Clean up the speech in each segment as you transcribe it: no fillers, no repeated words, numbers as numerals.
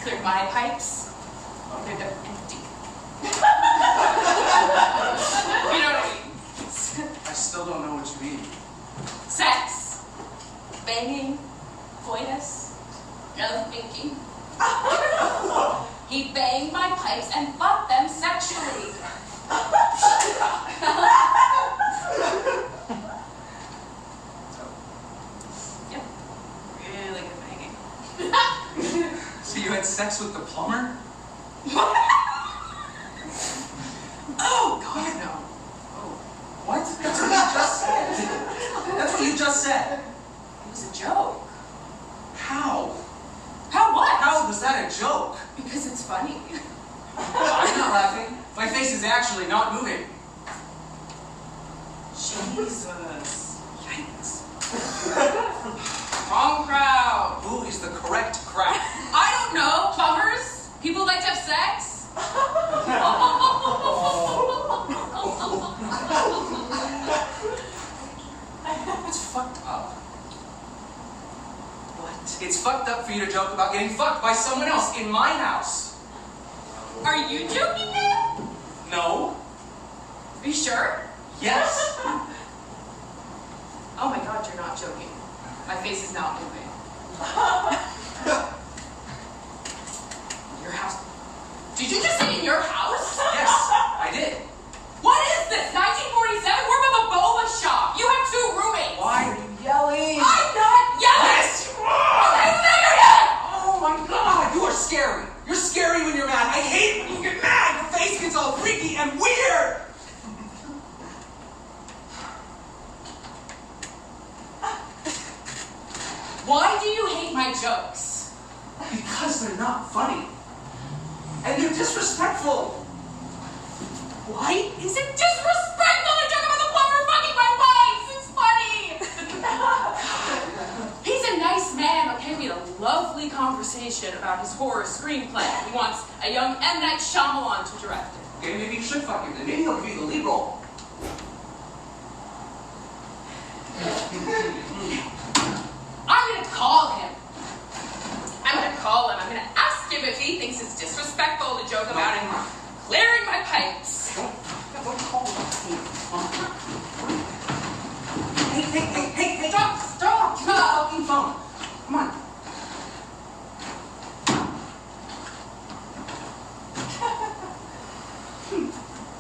They're my pipes. They're empty. You know what I mean? I still don't know what you mean. Sex. Banging. Coitus. No thinking. He banged my pipes and fucked them sexually. Yep. Really good banging. So you had sex with the plumber? Oh, God, no. Oh, what? That's what you just said. That's what you just said. It was a joke. How? How what? How was that a joke? Because it's funny. I'm not laughing. My face is actually not moving. Jesus. Yikes. Wrong crowd. Who is the correct crowd? I don't know. Plumbers? People who like to have sex? It's fucked up. What? It's fucked up for you to joke about getting fucked by someone else in my house. Are you joking now? No. Are you sure? Yes. Oh my God, you're not joking. My face is not moving. Your house. Did you just say in your house? Yes, I did. What is this? 1947? We're above a boba shop. You have 2 roommates. Why are you yelling? I'm not yelling. Yes, you are. Okay, say your name. Oh my God, you are scary. You're scary when you're mad. I hate it when you get mad. Your face gets all freaky and weird. Why do you hate my jokes? Because they're not funny. And they're disrespectful. Why is it disrespectful to joke about the plumber fucking my pipes? It's funny. He's a nice man, okay? We had a lovely conversation about his horror screenplay. He wants a young M. Night Shyamalan to direct it. Okay, maybe you should fuck him then. Maybe he'll give you the lead role. I'm gonna call him. I'm gonna ask him if he thinks it's disrespectful to joke about him clearing my pipes. Don't call him. Hey, Stop! Give me the fucking phone. Come on.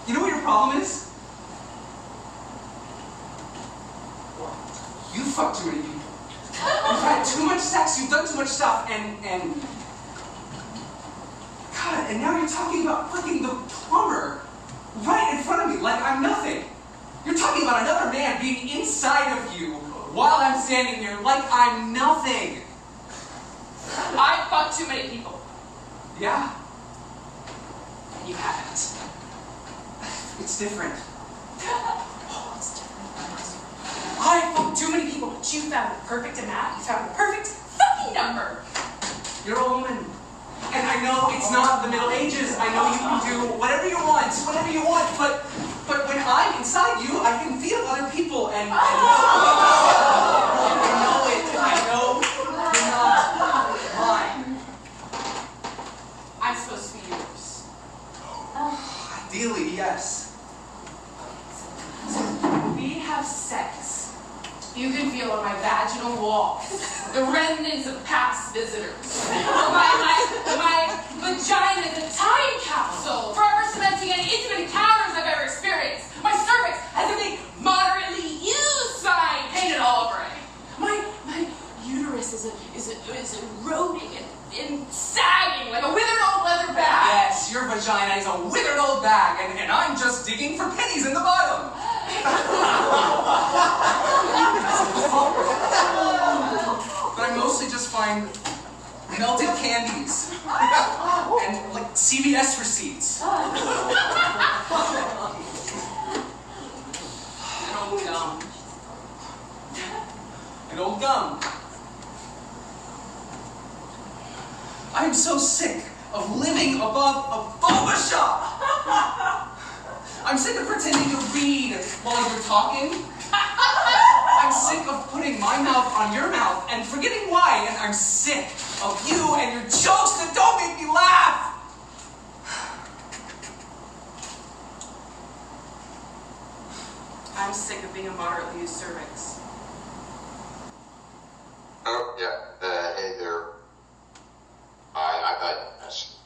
You know what your problem is? You fuck too many people. You've had too much sex, you've done too much stuff, and... God, and now you're talking about fucking the plumber right in front of me like I'm nothing. You're talking about another man being inside of you while I'm standing here like I'm nothing. I fucked too many people. Yeah? And you haven't. It's different. Oh, it's different. I fucked too many people, but you found the perfect amount. You found the perfect fucking number. You're a woman. And I know it's not the Middle Ages. I know you can do whatever you want, but when I'm inside you, I can feel other people, and I know it. I know you're not mine. I'm supposed to be yours. Ideally, yes. We have sex. You can feel on my vaginal walls the remnants of past visitors. My vagina is a time capsule, forever cementing any intimate encounters I've ever experienced. My cervix has a big, moderately used sign painted all over it. My uterus is eroding and sagging like a withered old leather bag. Yes, your vagina is a withered old bag, and I'm just digging for pennies in the bottom. But I mostly just find melted candies and like CVS receipts. An old gum. An old gum. I'm so sick of living above a boba shop. I'm sick of pretending to read while you're talking. I'm sick of putting my mouth on your mouth and forgetting why. And I'm sick of you and your jokes that don't make me a moderately used cervix. Oh, yeah. Hey there. I thought